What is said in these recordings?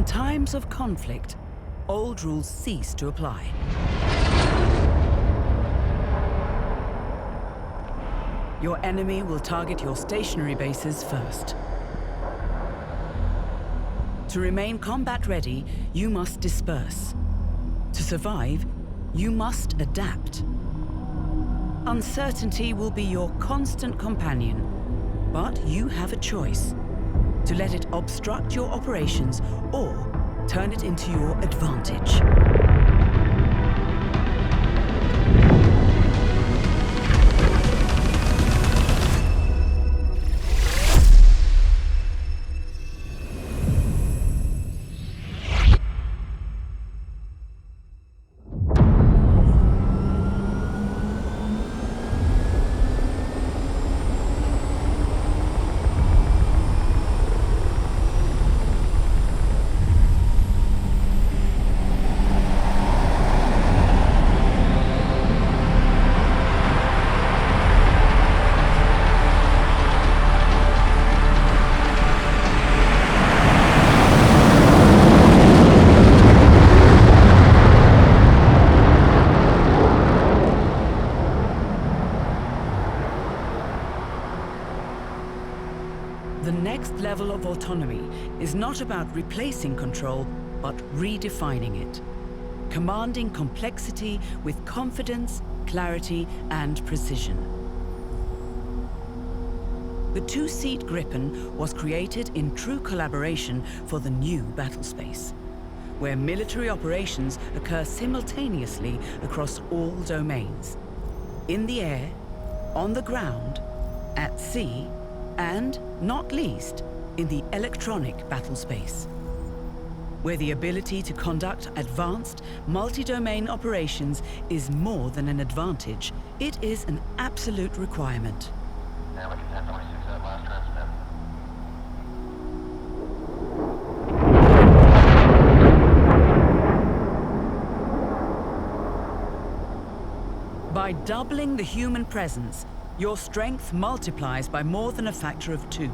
In times of conflict, old rules cease to apply. Your enemy will target your stationary bases first. To remain combat ready, you must disperse. To survive, you must adapt. Uncertainty will be your constant companion, but you have a choice: to let it obstruct your operations or turn it into your advantage. The next level of autonomy is not about replacing control, but redefining it. Commanding complexity with confidence, clarity, and precision. The two-seat Gripen was created in true collaboration for the new battlespace, where military operations occur simultaneously across all domains. In the air, on the ground, at sea, and, not least, in the electronic battlespace, where the ability to conduct advanced, multi-domain operations is more than an advantage. It is an absolute requirement. By doubling the human presence, your strength multiplies by more than a factor of 2.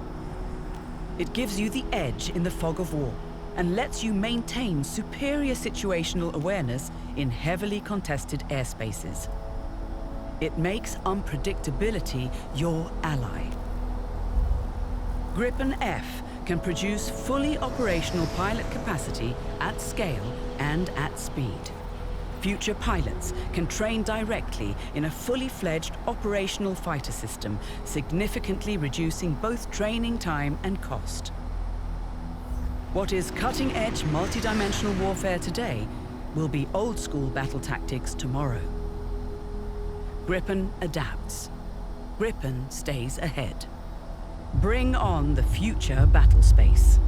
It gives you the edge in the fog of war and lets you maintain superior situational awareness in heavily contested airspaces. It makes unpredictability your ally. Gripen F can produce fully operational pilot capacity at scale and at speed. Future pilots can train directly in a fully fledged operational fighter system, significantly reducing both training time and cost. What is cutting-edge multi-dimensional warfare today will be old-school battle tactics tomorrow. Gripen adapts. Gripen stays ahead. Bring on the future battle space.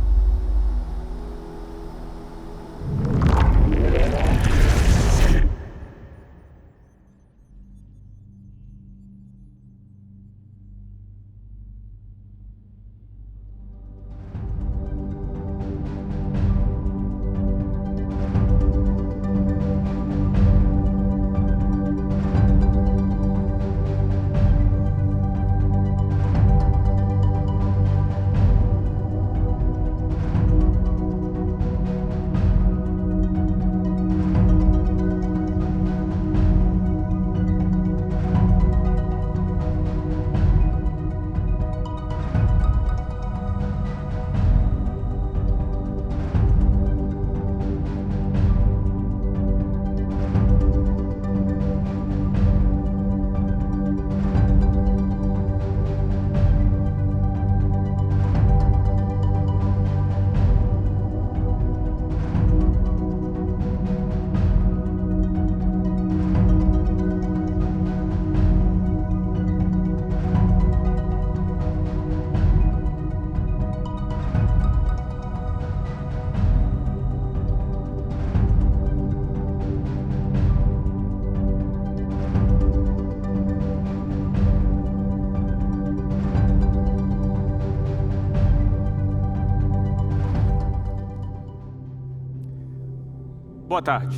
Boa tarde.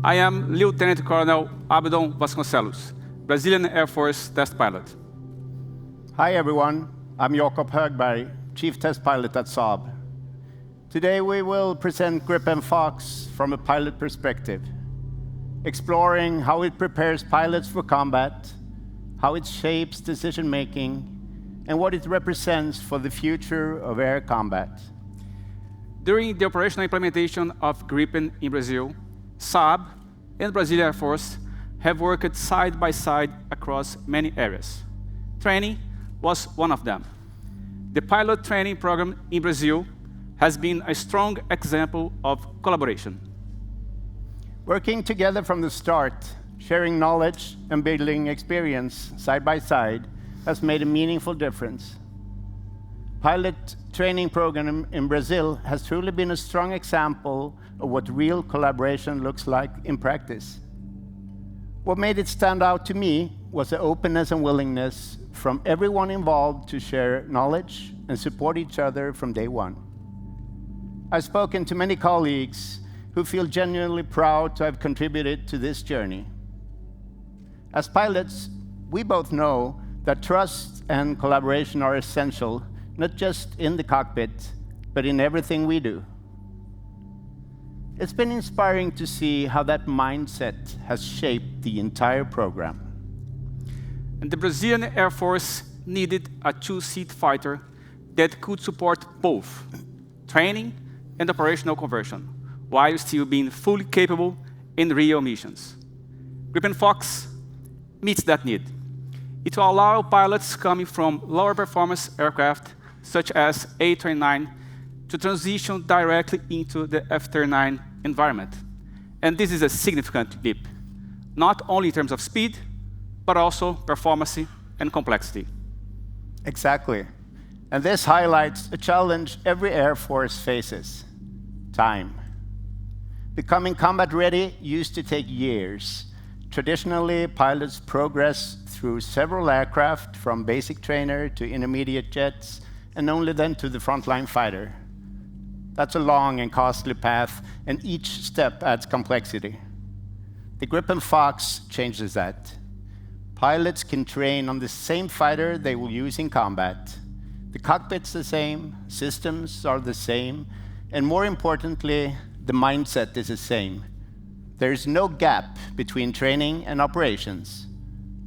I am Lieutenant Colonel Abdon Vasconcelos, Brazilian Air Force test pilot. Hi everyone, I'm Jakob Högberg, Chief Test Pilot at Saab. Today we will present Gripen Fox from a pilot perspective, exploring how it prepares pilots for combat, how it shapes decision-making, and what it represents for the future of air combat. During the operational implementation of Gripen in Brazil, Saab and Brazilian Air Force have worked side by side across many areas. Training was one of them. The pilot training program in Brazil has been a strong example of collaboration. Working together from the start, sharing knowledge and building experience side by side has made a meaningful difference. Pilot training program in Brazil has truly been a strong example of what real collaboration looks like in practice. What made it stand out to me was the openness and willingness from everyone involved to share knowledge and support each other from day one. I've spoken to many colleagues who feel genuinely proud to have contributed to this journey. As pilots, we both know that trust and collaboration are essential, not just in the cockpit, but in everything we do. It's been inspiring to see how that mindset has shaped the entire program. And the Brazilian Air Force needed a two-seat fighter that could support both training and operational conversion, while still being fully capable in real missions. Gripen Fox meets that need. It will allow pilots coming from lower performance aircraft, such as A-29, to transition directly into the F-39 environment. And this is a significant leap, not only in terms of speed, but also performance and complexity. Exactly. And this highlights a challenge every Air Force faces: time. Becoming combat ready used to take years. Traditionally, pilots progress through several aircraft, from basic trainer to intermediate jets, and only then to the frontline fighter. That's a long and costly path, and each step adds complexity. The Gripen Fox changes that. Pilots can train on the same fighter they will use in combat. The cockpit's the same, systems are the same, and more importantly, the mindset is the same. There is no gap between training and operations,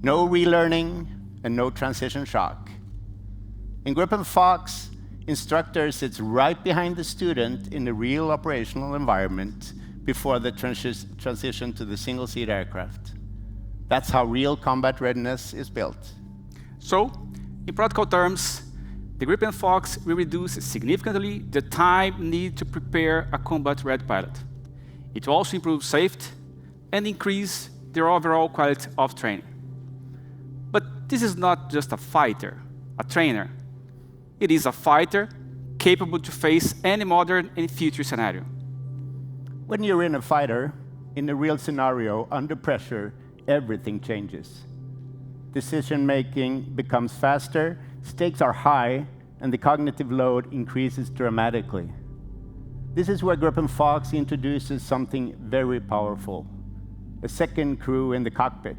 no relearning, and no transition shock. In Gripen Fox, instructor sits right behind the student in the real operational environment before the transition to the single-seat aircraft. That's how real combat readiness is built. So, in practical terms, the Gripen Fox will reduce significantly the time needed to prepare a combat-ready pilot. It will also improve safety and increase their overall quality of training. But this is not just a fighter, a trainer. It is a fighter capable to face any modern and future scenario. When you're in a fighter, in a real scenario, under pressure, everything changes. Decision-making becomes faster, stakes are high, and the cognitive load increases dramatically. This is where Gripen Fox introduces something very powerful: a second crew in the cockpit.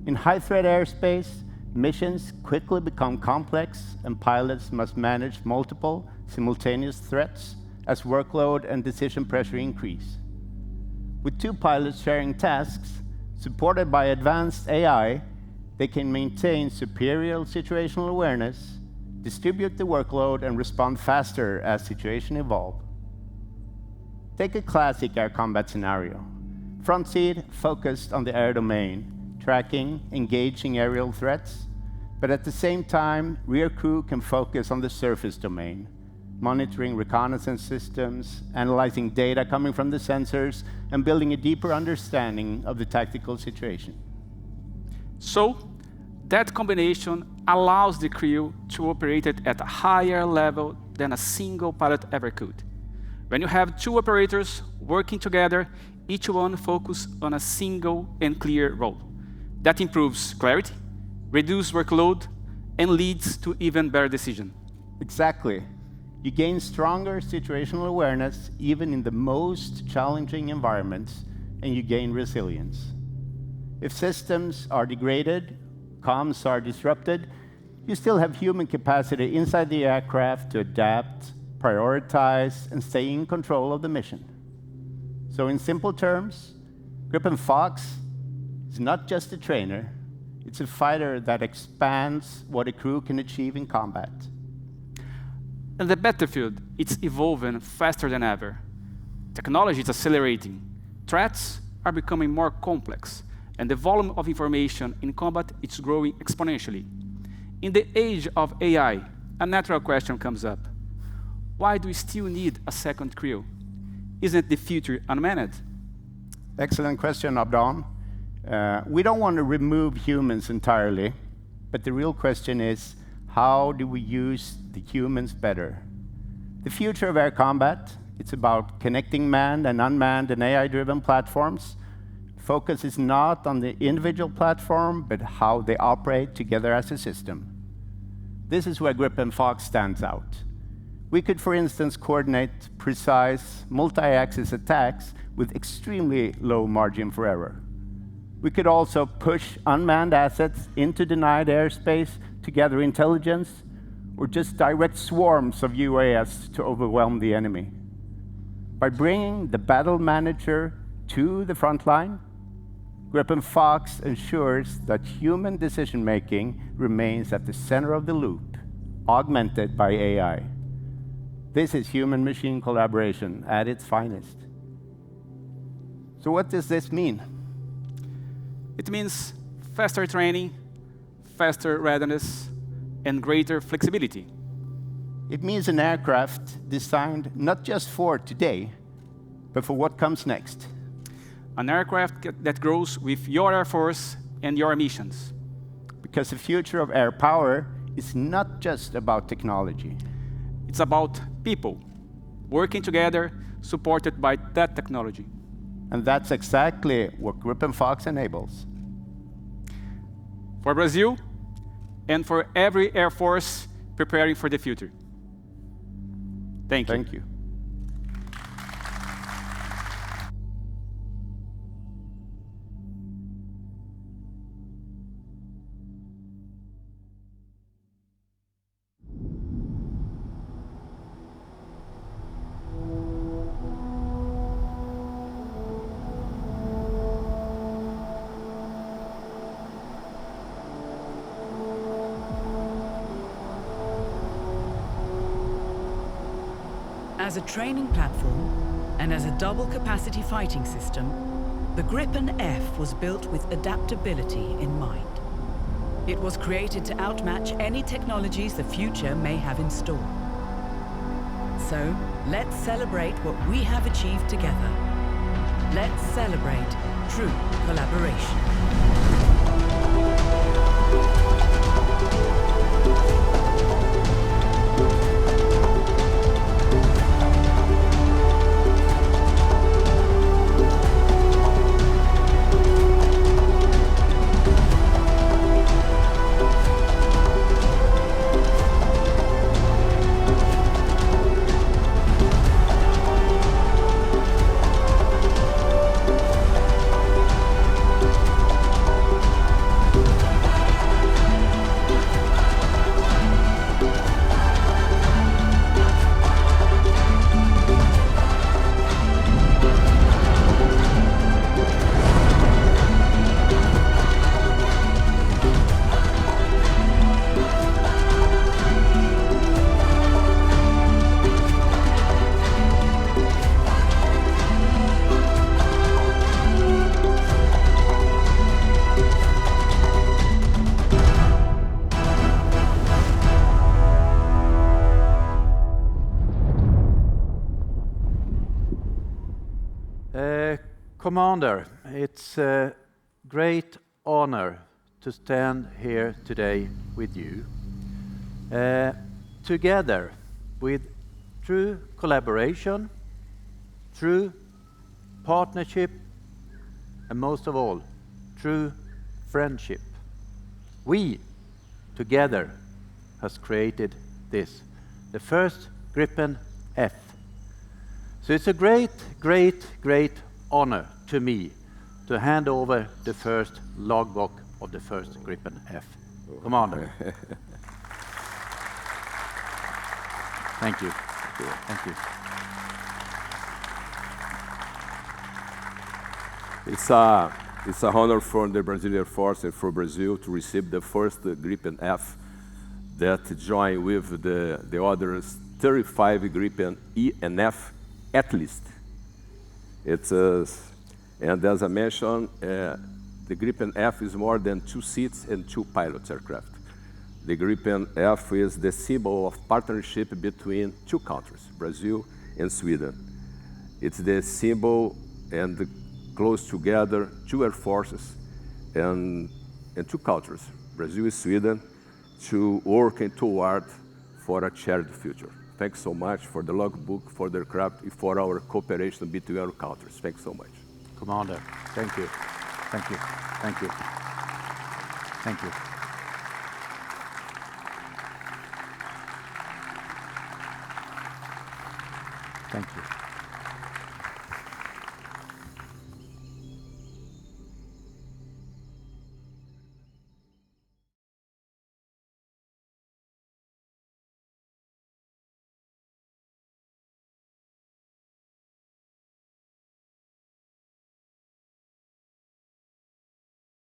In high-threat airspace, missions quickly become complex, and pilots must manage multiple, simultaneous threats as workload and decision pressure increase. With two pilots sharing tasks, supported by advanced AI, they can maintain superior situational awareness, distribute the workload, and respond faster as situations evolve. Take a classic air combat scenario. Front seat focused on the air domain, tracking, engaging aerial threats, but at the same time, rear crew can focus on the surface domain, monitoring reconnaissance systems, analyzing data coming from the sensors, and building a deeper understanding of the tactical situation. So, that combination allows the crew to operate it at a higher level than a single pilot ever could. When you have two operators working together, each one focuses on a single and clear role. That improves clarity, reduces workload, and leads to even better decisions. Exactly. You gain stronger situational awareness even in the most challenging environments, and you gain resilience. If systems are degraded, comms are disrupted, you still have human capacity inside the aircraft to adapt, prioritize, and stay in control of the mission. So in simple terms, Gripen Fox is not just a trainer, it's a fighter that expands what a crew can achieve in combat. And the battlefield, it's evolving faster than ever. Technology is accelerating. Threats are becoming more complex, and the volume of information in combat is growing exponentially. In the age of AI, a natural question comes up. Why do we still need a second crew? Isn't the future unmanned? Excellent question, Abdan. We don't want to remove humans entirely, but the real question is, how do we use the humans better? The future of air combat, it's about connecting manned and unmanned and AI-driven platforms. Focus is not on the individual platform, but how they operate together as a system. This is where Gripen Fox stands out. We could, for instance, coordinate precise multi-axis attacks with extremely low margin for error. We could also push unmanned assets into denied airspace to gather intelligence, or just direct swarms of UAS to overwhelm the enemy. By bringing the battle manager to the front line, Gripen Fox ensures that human decision-making remains at the center of the loop, augmented by AI. This is human-machine collaboration at its finest. So what does this mean? It means faster training, faster readiness, and greater flexibility. It means an aircraft designed not just for today, but for what comes next. An aircraft that grows with your Air Force and your missions. Because the future of air power is not just about technology. It's about people working together, supported by that technology. And that's exactly what Gripen Fox enables. For Brazil, and for every Air Force preparing for the future. Thank you. Thank you. As a training platform and as a double-capacity fighting system, the Gripen F was built with adaptability in mind. It was created to outmatch any technologies the future may have in store. So, let's celebrate what we have achieved together. Let's celebrate true collaboration. Commander, it's a great honor to stand here today with you. Together with true collaboration, true partnership, and most of all, true friendship. We, together, has created this, the first Gripen F. So it's a great, great, great honor to me to hand over the first logbook of the first Gripen F. Commander. Thank you. you. Thank you. It's a honor for the Brazilian Air Force and for Brazil to receive the first Gripen F that join with the others 35 Gripen E and F at least. And as I mentioned, the Gripen F is more than 2 seats and 2 pilots aircraft. The Gripen F is the symbol of partnership between 2 countries, Brazil and Sweden. It's the symbol and the close together 2 air forces and 2 cultures, Brazil and Sweden, to working toward for a shared future. Thanks so much for the logbook, for the aircraft, and for our cooperation between our countries. Thanks so much. Commander, thank you. Thank you. Thank you. Thank you. Thank you.